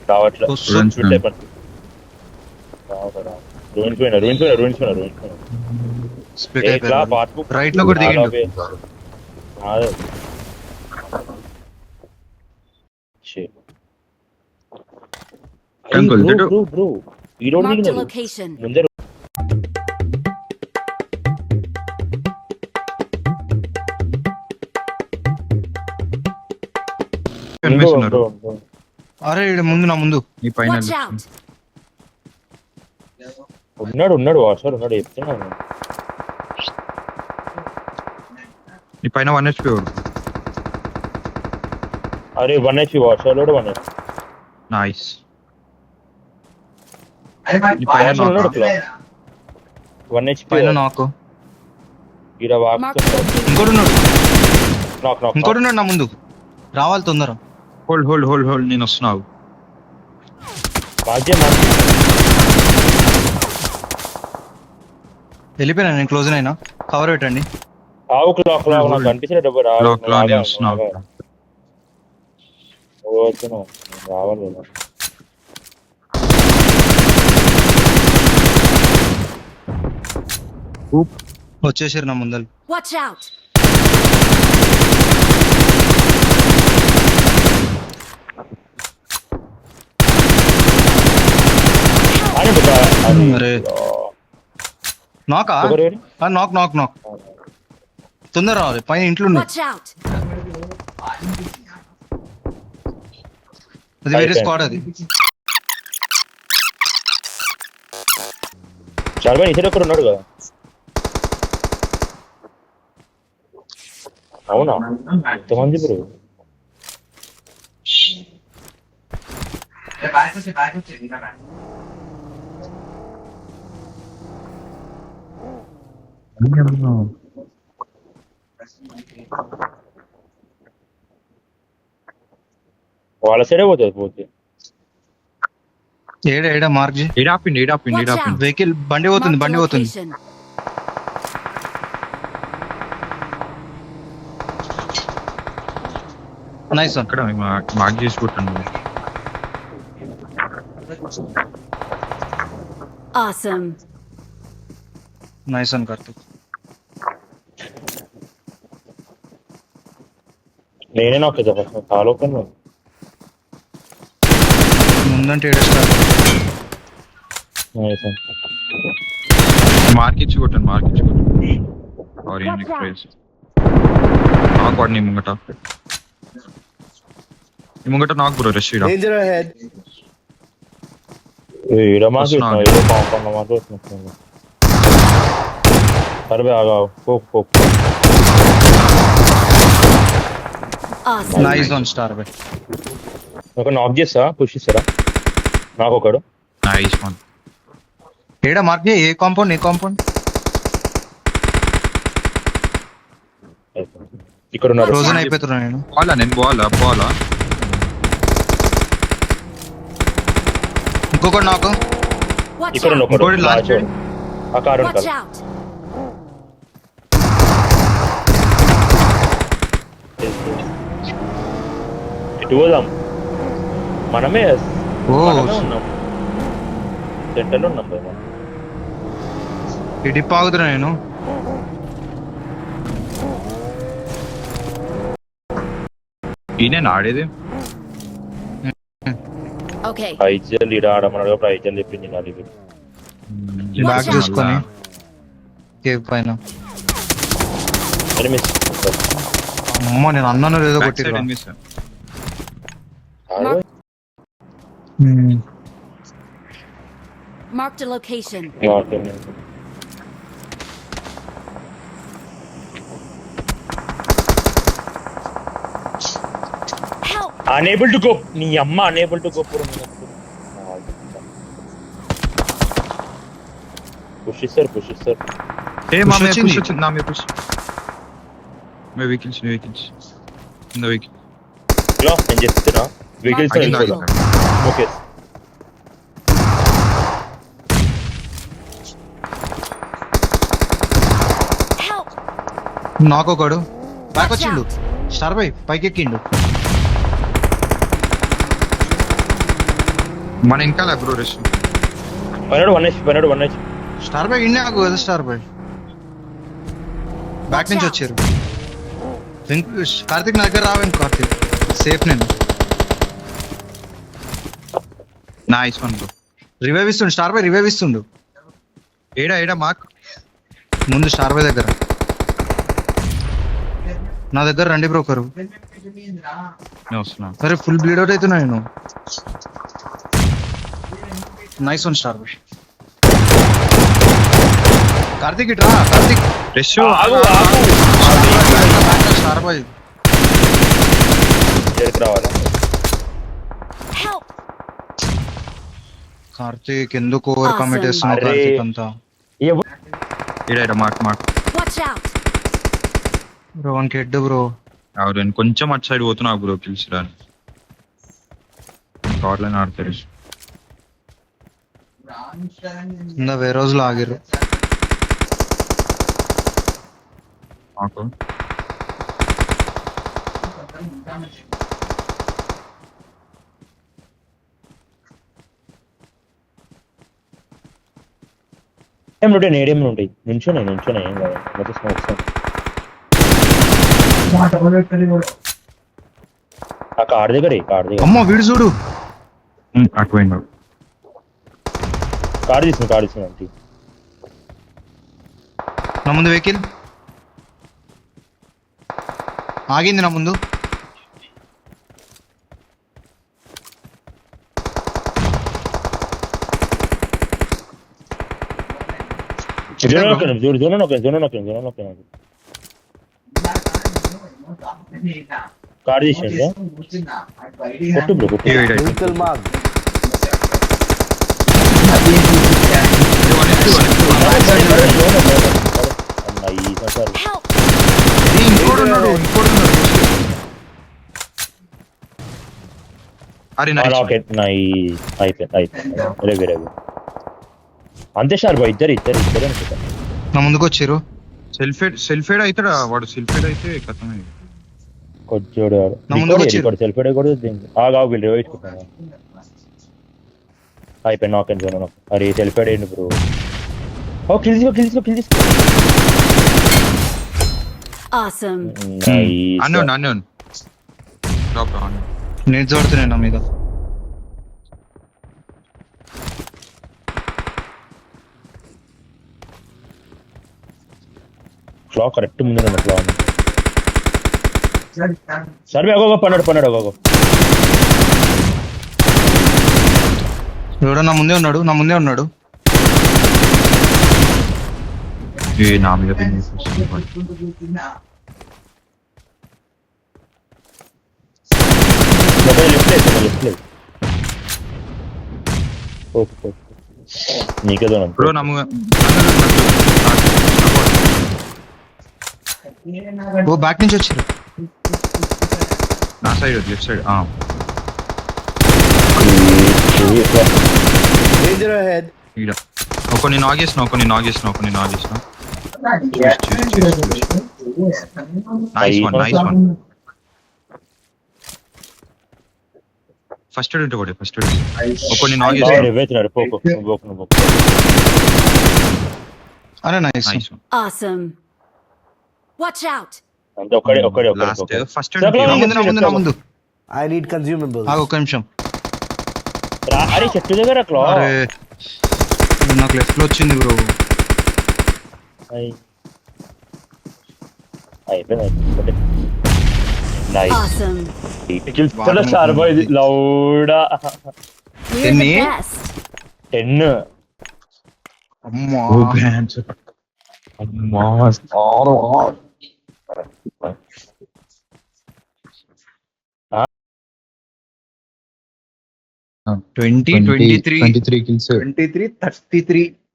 రావట్లేదు. స్ప్లిట్ అయిపోయారు. రైట్ లో కూడా దిగిండు. Marked a location. ముందే కనిపిస్తున్నారు. అరే ఈడ ముందు, నా ముందు ఈ పైన Watch out! ఉన్నాడు వాషర్ ఉన్నాడు చెప్తున్నాను. ఈ పైన 1 HP వాడు. అరే 1 HP washer load 1 HP nice. ఈ పైన ఉన్నాడు knock. 1 HP పైన నాకు ఈడ వాక్ Marked a location. ఇంకోటి ఉన్నాడు. నాక్ ఇంకోటి ఉన్నాడు నా ముందు. రావాలి తొందర. హోల్డ్ నేను వస్తున్నావు. వెళ్ళిపోయినా నేను. క్లోజ్ అయినా. కవర్ పెట్టండి. ఆవు క్లాక్ నాకు కనిపించినట్టు రావాలి. వచ్చేసారు నా ముందర. Watch out! అరే నాకా? నాక్ తొందర రావాలి. పైన ఇంట్లో ఉన్నాయి. Watch out! అది వేరే స్క్వాడ్. అది చాలా ఇతడు ఒకరు ఉన్నాడు కదా. అవునా ఎంతమంది బ్రో? వాళ్ళ సైడే పోతే ఏడా మార్క్ Watch out! వెహికల్ బండి పోతుంది. Marked a location. నైస్. అక్కడ మార్క్ చేసి కొట్టండి. Awesome. నైస్ అని కార్తీక్. నేనే నాకు కాలు ముందంటే ఏడేస్తారు. మార్కిచ్చి కొట్టండి. నాకు వాడు నీ ముంగట నాకు bro rush Awesome. Nice on star by. ఒక నాక్ చేస్తా, పుష్ ఇస్తారా నాకు ఒకడు. Nice one. ఏడా మార్క్ ఏ కాంపౌండ్ ఇక్కడ ఉన్నారు. ఫ్రోజన్ అయిపోతున్నా నేను. బాలా ఇంకొకటి నాకు. Watch ఇక్కడ out! ఒకడు లాస్ట్ ఆ కారు Watch out! ఇటు పోదాం. మనమే ఉన్నాం, సెంటర్లో ఉన్నాం కదా. డిప్ ఆగుతున్నా నేను. ఈయన ఆడేది Okay. ఐజల్ ఇడ ఆడమన్నాడు కాబట్టి ఐజల్ చెప్పింది నాకు. బ్యాక్ చూసుకొని కేవ్ పైన. అమ్మ నేను అన్నాను ఏదో కొట్టిరా. Marked a location. Help! Unable to go. నీ అమ్మ unable to go. పుష్ ఇస్తారు. ఏ మామే పుష్ వచ్చింది. నా మే పుష్. మే వెహికల్స్ ఇన్ ద వెహికల్. లో నేను చెప్తున్నా వెహికల్స్ ఓకే. Help! నాకొకడు బ్యాక్ వచ్చిండు. స్టార్ బై పైకి ఎక్కిండు. మన వెనకాల బ్రో రెస్ పన్నాడు 1 పన్నాడు 1 స్టార్ బాయ్ ఇండియా నాకు కదా స్టార్ బాయ్ బ్యాక్ నుంచి వచ్చారు కార్తిక్ నా దగ్గర రావేం కార్తిక్ సేఫ్ నేను నైస్ వన్ బ్రో రివైవ్ ఇస్తుండు స్టార్ బాయ్ రివైవ్ ఇస్తుండు ఏడా మాక్ ముందు స్టార్ బాయ్ దగ్గర నా దగ్గర రండి బ్రో ఒకరు సరే ఫుల్ బ్లీడ్ అవుట్ అవుతున్నా నేను nice one star boy Karthik ఇట్రా కార్తిక్ స్టార్ బాయ్ రావాలి Help! కార్తిక్ ఎందుకు ఓవర్ కమిట్ చేస్తున్నావు అరే. కార్తిక్ అంతా ఏ మాక్ Watch out! Bro one కెడ్ bro నేను కొంచెం అటు సైడ్ పోతున్నా బ్రో కిల్స్ రాని కార్లైన్ ఆడతారు ఇంకా వేరే రోజులు ఆగిరు మాకు ఏం ఉంటాయి నేడేం ఉంటాయి నుంచోనే ఏం కాదు మొత్తం స్మోక్స్ ఆ కార్ దగ్గర అమ్మ వీడు చూడు అటు పోయిండు కార్ తీసుకుని అంటే నా ముందు వెహికల్ ఆగింది నా ముందు జోన్ కార్ తీసిండు కొట్టు బ్రో కొట్టు Vehicle mark. అన్న ఈ సార్ Help! ఇంకోడు ఉన్నాడు అరే రాకెట్ అయిపోయింది వేరే అంతే సార్ బాయ్ ఇద్దరు అనుకుంటా నా ముందుకు వచ్చారు సెల్ఫేడ్ అవుతాడా వాడు సెల్ఫేడ్ అయితే కథమే కొచ్చోడు నా ముందుకు వచ్చారు. సెల్ఫీ కూడా ఆగావు వీళ్ళు వేసుకుంటాను అయిపోయింది నాక్ అని జోన్ అరే సెల్ఫీ అయ్యింది బ్రో ఓ కిల్ తీసుకో Awesome. అన్నోన్ నేను చూడుతున్నాను నా మీద క్లాక్ కరెక్ట్ ముందు క్లాక్ సర్వే పన్నాడు ఎవడో నా ముందే ఉన్నాడు నా మీద లెఫ్ట్ ఓకే నీకేదో బ్రో ఓ బ్యాక్ నుంచి వచ్చారు నా side left side Danger ahead. ఒకని నాగేసిన నైస్ వన్ ఫస్ట్ ఎయిడ్ ఉంటే ఫస్ట్ ఎయిడ్ ఒకని నాగేసిన వేస్తున్నాడు అరే nice nice Awesome. Watch out! అంటే ఒక్కడే లాస్ట్ ఫస్ట్ నా ముందు I need consumables. ఒక్క నిమిషం అరే చెట్టు దగ్గర క్లాక్ అరే నాకు లెఫ్ట్ లో వచ్చింది బ్రో అయిపోయింది నైస్ Awesome. స్టార్ బాయ్ లౌడా You're the Tinny? best. 10 అమ్మా అమ్మా 20 23 kills 23 33